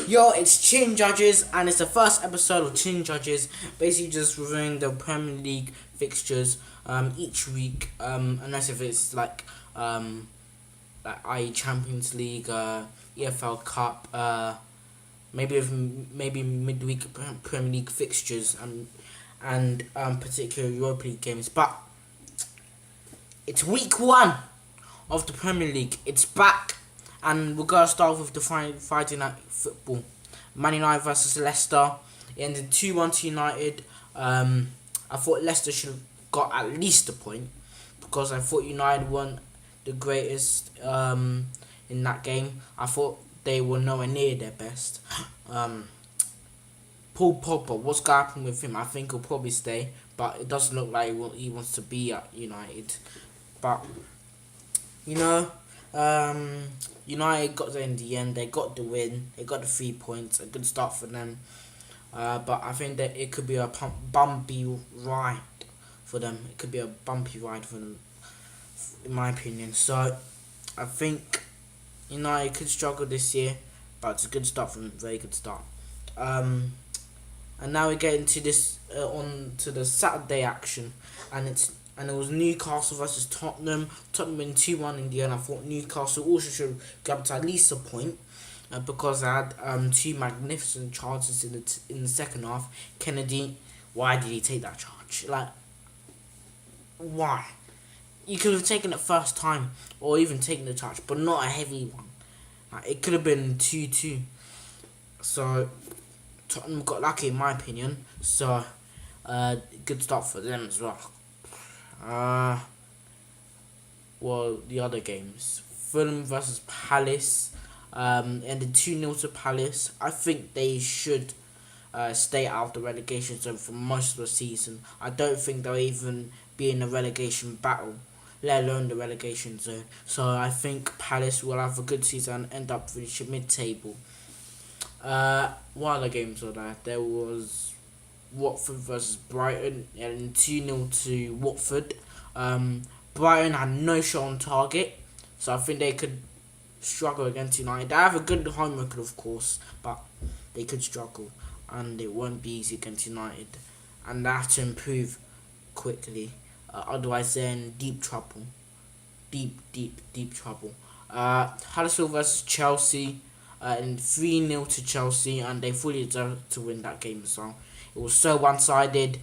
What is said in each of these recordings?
Yo, it's Chin Judges, and it's the first episode of Chin Judges, basically just reviewing the Premier League fixtures each week, unless if it's like i.e. Champions League, EFL Cup, maybe midweek Premier League fixtures, and particular Europa League games. But it's week 1 of the Premier League. It's back. And we're going to start with the Friday night football. Man United versus Leicester. It ended 2-1 to United. I thought Leicester should have got at least a point, because I thought United weren't the greatest in that game. I thought they were nowhere near their best. Paul Pogba, what's going to happen with him? I think he'll probably stay, but it doesn't look like he wants to be at United. But, United got there in the end. They got the win. They got the 3 points. A good start for them. But I think that it could be a bumpy ride for them. It could be a bumpy ride for them, in my opinion. So I think United could struggle this year, but it's a good start for them. Very good start. And now we get into this on to the Saturday action, and it was Newcastle versus Tottenham. Tottenham win 2-1 in the end. I thought Newcastle also should grab to at least a point, because they had 2 magnificent chances in the second half. Kennedy, why did he take that charge? Like, why? You could have taken it first time, or even taken the charge, but not a heavy one. It could have been 2-2. So Tottenham got lucky, in my opinion. So good start for them as well. Well, the other games, Fulham versus Palace, ended 2-0 to Palace. I think they should stay out of the relegation zone for most of the season. I don't think they'll even be in a relegation battle, let alone the relegation zone. So I think Palace will have a good season and end up finishing mid-table. What other games were there? There was Watford versus Brighton, and 2-0 to Watford. Brighton had no shot on target, so I think they could struggle against United. They have a good home record, of course, but they could struggle, and it won't be easy against United, and they have to improve quickly. Otherwise, they're in deep trouble. Deep trouble. Huddersfield versus Chelsea, and 3-0 to Chelsea, and they fully deserved to win that game as well. It was so one-sided.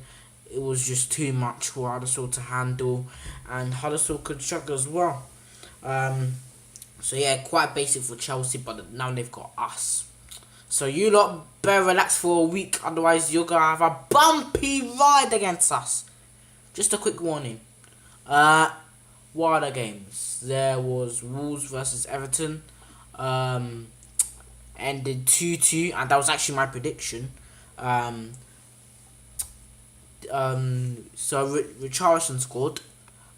It was just too much for Huddersfield to handle, and Huddersfield could struggle as well. So yeah, quite basic for Chelsea, but now they've got us. So you lot better relax for a week, otherwise you're gonna have a bumpy ride against us. Just a quick warning. What other games? There was Wolves versus Everton. Ended 2-2, and that was actually my prediction. So Richarlison scored,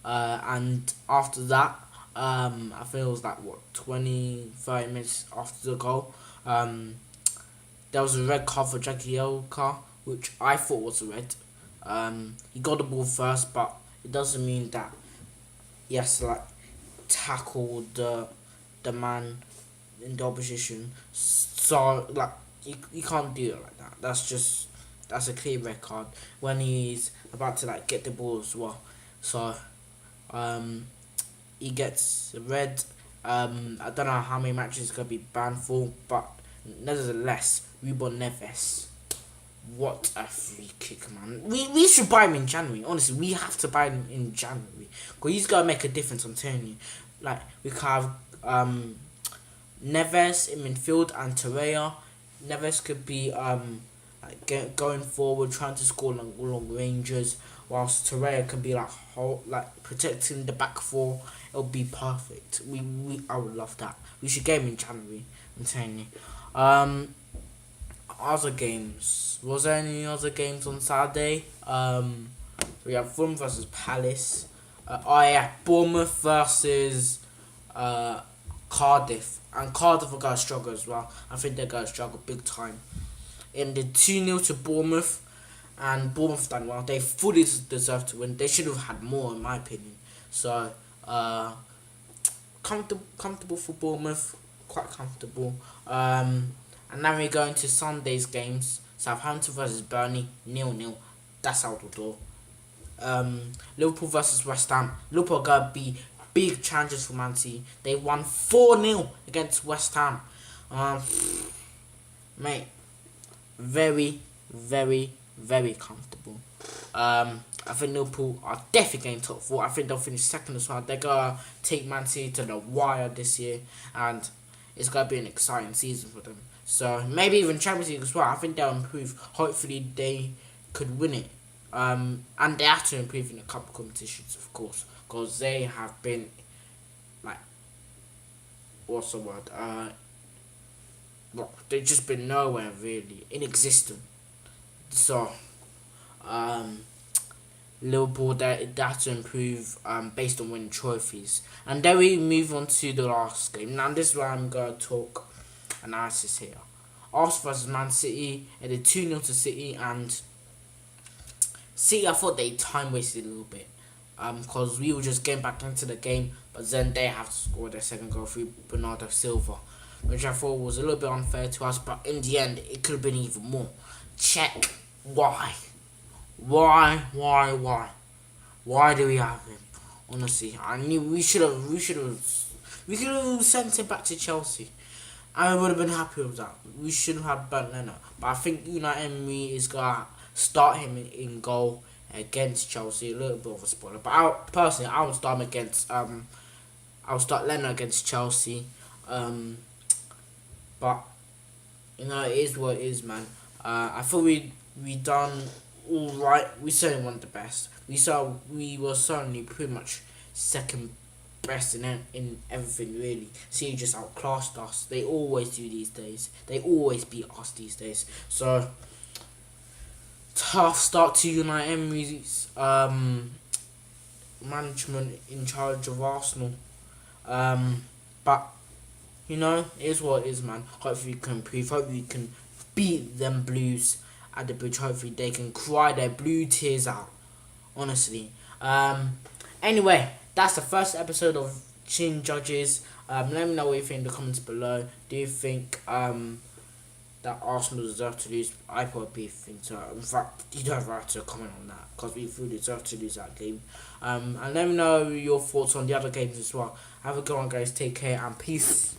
and after that, I think it was like 20-30 minutes after the goal, there was a red card for Jagielka, which I thought was a red. He got the ball first, but it doesn't mean that he has to tackle the man in the opposition. So you can't do it like that. That's a clear red card when he's about to get the ball as well. So he gets a red. I don't know how many matches he's gonna be banned for, but nevertheless, Ruben Neves, what a free kick, man. We should buy him in January. Honestly, we have to buy him in January, because he's gonna make a difference, I'm telling you. We could have Neves in midfield and Torreira. Neves could be going forward, trying to score long ranges, whilst Torreira can be protecting the back four. It'll be perfect. I would love that. We should get him in January, I'm telling you. Other games. Was there any other games on Saturday? We have Fulham versus Palace. Oh yeah, Bournemouth versus uh, Cardiff. And Cardiff are going to struggle as well. I think they're going to struggle big time. In the 2-0 to Bournemouth, and Bournemouth done well. They fully deserve to win. They should have had more, in my opinion. So, comfortable for Bournemouth, quite comfortable. And now we go into Sunday's games. Southampton versus Burnley, 0-0. That's out the door. Liverpool versus West Ham. Liverpool are gonna be big challenges for Man City. They won 4-0 against West Ham. Mate, very, very, very comfortable. I think Liverpool are definitely getting top four. I think they'll finish second as well. They're gonna take Man City to the wire this year, and it's gonna be an exciting season for them. So maybe even Champions League as well. I think they'll improve. Hopefully they could win it. And they have to improve in a couple competitions, of course, because they have been like, what's the word? Well, they've just been nowhere really, inexistent. So, Liverpool they have to improve based on winning trophies. And then we move on to the last game. Now this is where I'm gonna talk analysis here. Arsenal versus Man City, and the 2-0 to City, and City I thought they time wasted a little bit. Because we were just getting back into the game, but then they have to score their second goal through Bernardo Silva, which I thought was a little bit unfair to us, but in the end it could have been even more. Check. Why? Why do we have him? Honestly, I knew we could have sent him back to Chelsea. I would have been happy with that. We should have burnt Leno. But I think Unai Emery is gonna start him in goal against Chelsea. A little bit of a spoiler, but I would start him against I'll start Leno against Chelsea. But it is what it is, man. I thought we done all right. We certainly weren't the best. We were certainly pretty much second best in everything really. See, just outclassed us. They always do these days. They always beat us these days. So tough start to Unai Emery's management in charge of Arsenal. But it is what it is, man. Hopefully we can improve. Hopefully we can beat them Blues at the bridge. Hopefully they can cry their blue tears out. Honestly. Anyway, that's the first episode of Chin Judges. Let me know what you think in the comments below. Do you think that Arsenal deserve to lose? I probably think so. In fact, you don't have right to comment on that because we fully deserve to lose that game. And let me know your thoughts on the other games as well. Have a good one, guys. Take care and peace.